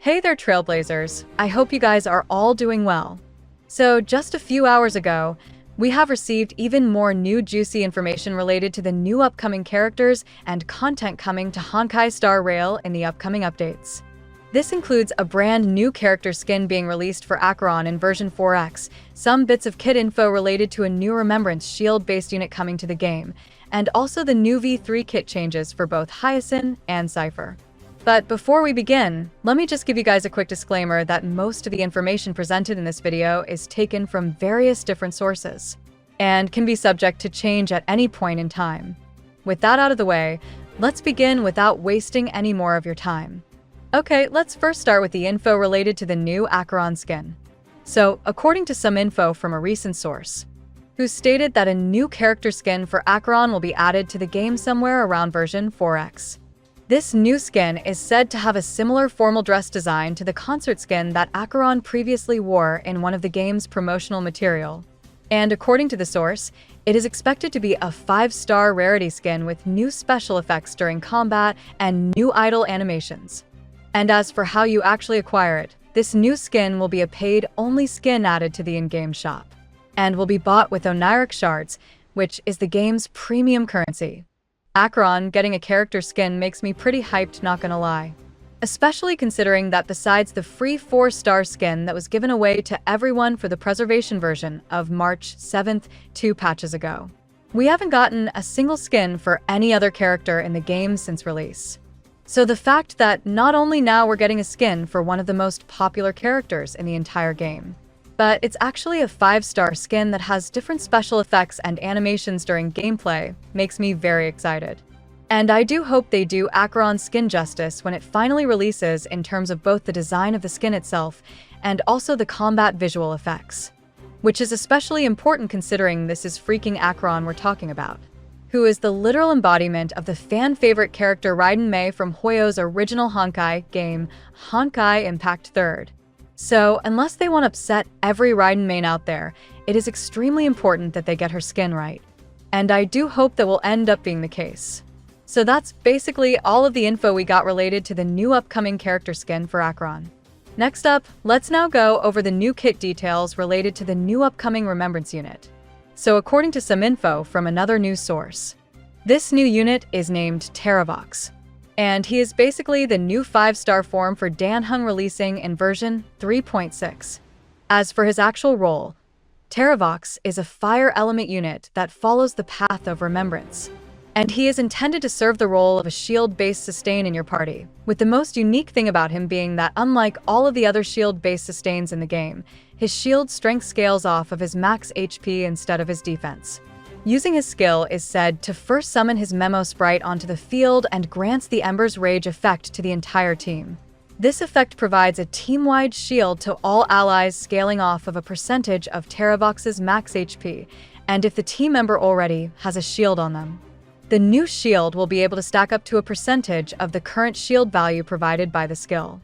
Hey there, Trailblazers. I hope you guys are all doing well. So, just a few hours ago, we have received even more new juicy information related to the new upcoming characters and content coming to Honkai Star Rail in the upcoming updates. This includes a brand new character skin being released for ACHERON in version 4X, some bits of kit info related to a new Remembrance shield-based unit coming to the game, and also the new V3 kit changes for both Hyacinth and Cypher. But before we begin, let me just give you guys a quick disclaimer that most of the information presented in this video is taken from various different sources and can be subject to change at any point in time. With that out of the way, let's begin without wasting any more of your time. Okay, let's first start with the info related to the new ACHERON skin. So, according to some info from a recent source, who stated that a new character skin for ACHERON will be added to the game somewhere around version 4X. This new skin is said to have a similar formal dress design to the concert skin that ACHERON previously wore in one of the game's promotional material. And according to the source, it is expected to be a 5-star rarity skin with new special effects during combat and new idle animations. And as for how you actually acquire it, this new skin will be a paid-only skin added to the in-game shop, and will be bought with Oniric shards, which is the game's premium currency. ACHERON getting a character skin makes me pretty hyped, not gonna lie. Especially considering that besides the free 4-star skin that was given away to everyone for the preservation version of March 7th 2 patches ago, we haven't gotten a single skin for any other character in the game since release. So the fact that not only now we're getting a skin for one of the most popular characters in the entire game, but it's actually a 5-star skin that has different special effects and animations during gameplay makes me very excited. And I do hope they do ACHERON skin justice when it finally releases in terms of both the design of the skin itself and also the combat visual effects, which is especially important considering this is freaking ACHERON we're talking about, who is the literal embodiment of the fan-favorite character Raiden Mei from Hoyo's original Honkai game, Honkai Impact 3rd. So, unless they want to upset every Raiden main out there, it is extremely important that they get her skin right. And I do hope that will end up being the case. So that's basically all of the info we got related to the new upcoming character skin for ACHERON. Next up, let's now go over the new kit details related to the new upcoming Remembrance unit. So according to some info from another news source, this new unit is named Teravox, and he is basically the new 5-star form for Danheng releasing in version 3.6. As for his actual role, Teravox is a fire element unit that follows the path of Remembrance, and he is intended to serve the role of a shield-based sustain in your party, with the most unique thing about him being that unlike all of the other shield-based sustains in the game, his shield strength scales off of his max HP instead of his defense. Using his skill is said to first summon his Memo Sprite onto the field and grants the Ember's Rage effect to the entire team. This effect provides a team-wide shield to all allies scaling off of a percentage of Teravox's max HP, and if the team member already has a shield on them. The new shield will be able to stack up to a percentage of the current shield value provided by the skill.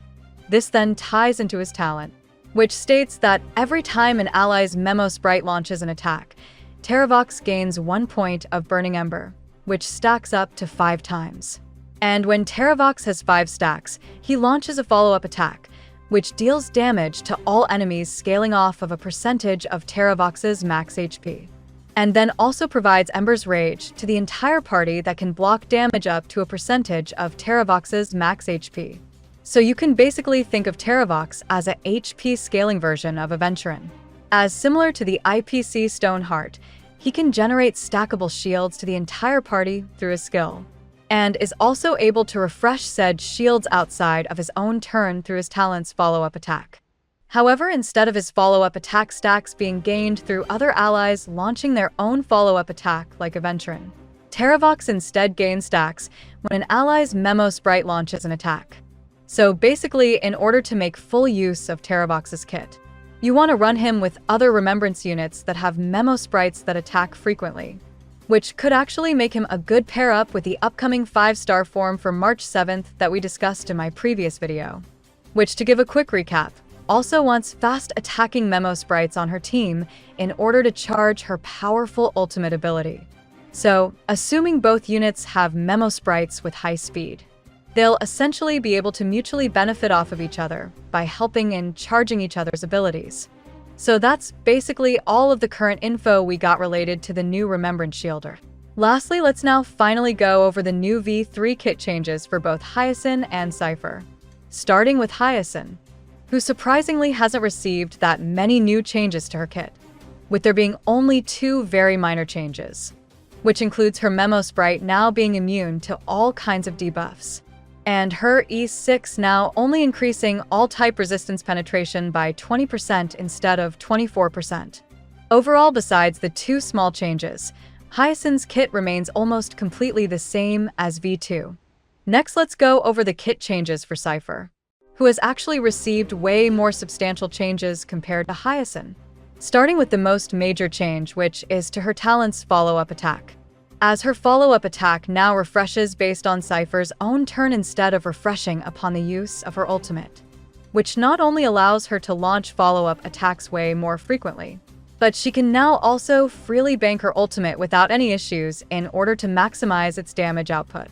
This then ties into his talent, which states that every time an ally's Memo Sprite launches an attack, Teravox gains 1 point of Burning Ember, which stacks up to 5 times. And when Teravox has 5 stacks, he launches a follow-up attack, which deals damage to all enemies scaling off of a percentage of Teravox's max HP. And then also provides Ember's Rage to the entire party that can block damage up to a percentage of Teravox's max HP. So you can basically think of Teravox as a HP scaling version of ACHERON. As similar to the IPC Stoneheart, he can generate stackable shields to the entire party through his skill, and is also able to refresh said shields outside of his own turn through his talent's follow-up attack. However, instead of his follow-up attack stacks being gained through other allies launching their own follow-up attack like ACHERON, Teravox instead gains stacks when an ally's Memo Sprite launches an attack. So basically, in order to make full use of Teravox's kit, you want to run him with other Remembrance units that have Memo Sprites that attack frequently, which could actually make him a good pair-up with the upcoming 5-star form for March 7th that we discussed in my previous video, which, to give a quick recap, also wants fast attacking Memo Sprites on her team in order to charge her powerful ultimate ability. So, assuming both units have Memo Sprites with high speed, They'll essentially be able to mutually benefit off of each other by helping and charging each other's abilities. So that's basically all of the current info we got related to the new Remembrance Shielder. Lastly, let's now finally go over the new V3 kit changes for both Hyacinth and Cypher. Starting with Hyacinth, who surprisingly hasn't received that many new changes to her kit, with there being only 2 very minor changes, which includes her Memo Sprite now being immune to all kinds of debuffs, and her E6 now only increasing all type resistance penetration by 20% instead of 24%. Overall, besides the 2 small changes, Hyacinth's kit remains almost completely the same as V2. Next, let's go over the kit changes for Cypher, who has actually received way more substantial changes compared to Hyacinth. Starting with the most major change, which is to her talent's follow-up attack, as her follow-up attack now refreshes based on Cypher's own turn instead of refreshing upon the use of her ultimate, which not only allows her to launch follow-up attacks way more frequently, but she can now also freely bank her ultimate without any issues in order to maximize its damage output.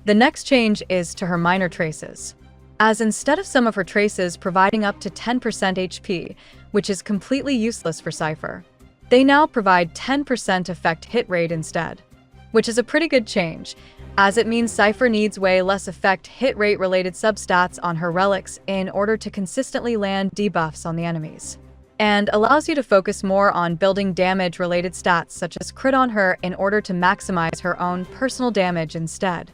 The next change is to her minor traces, as instead of some of her traces providing up to 10% HP, which is completely useless for Cypher, they now provide 10% effect hit rate instead, which is a pretty good change, as it means Cypher needs way less effect hit rate related substats on her relics in order to consistently land debuffs on the enemies, and allows you to focus more on building damage related stats such as crit on her in order to maximize her own personal damage instead.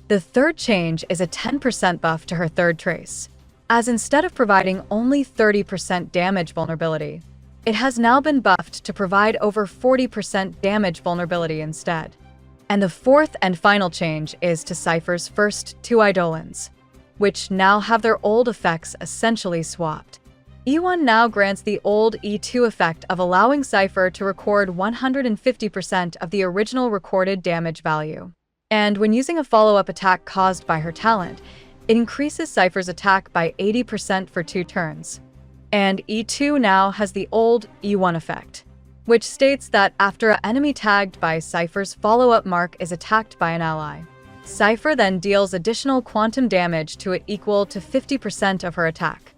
The third change is a 10% buff to her third trace, as instead of providing only 30% damage vulnerability, it has now been buffed to provide over 40% damage vulnerability instead. And the fourth and final change is to Cypher's first 2 Eidolons, which now have their old effects essentially swapped. E1 now grants the old E2 effect of allowing Cypher to record 150% of the original recorded damage value. And when using a follow-up attack caused by her talent, it increases Cypher's attack by 80% for 2 turns. And E2 now has the old E1 effect, which states that after an enemy tagged by Cypher's follow-up mark is attacked by an ally, Cypher then deals additional quantum damage to it equal to 50% of her attack.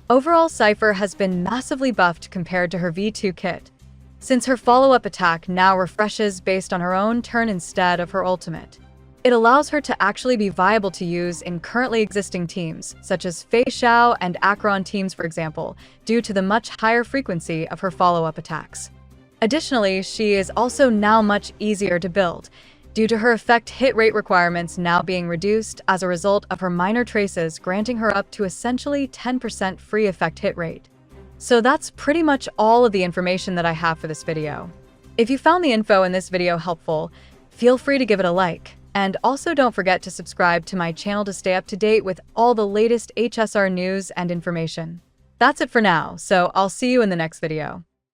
Overall, Cypher has been massively buffed compared to her V2 kit, since her follow-up attack now refreshes based on her own turn instead of her ultimate. It allows her to actually be viable to use in currently existing teams, such as Fei Xiao and ACHERON teams for example, due to the much higher frequency of her follow-up attacks. Additionally, she is also now much easier to build, due to her effect hit rate requirements now being reduced as a result of her minor traces granting her up to essentially 10% free effect hit rate. So that's pretty much all of the information that I have for this video. If you found the info in this video helpful, feel free to give it a like. And also don't forget to subscribe to my channel to stay up to date with all the latest HSR news and information. That's it for now, so I'll see you in the next video.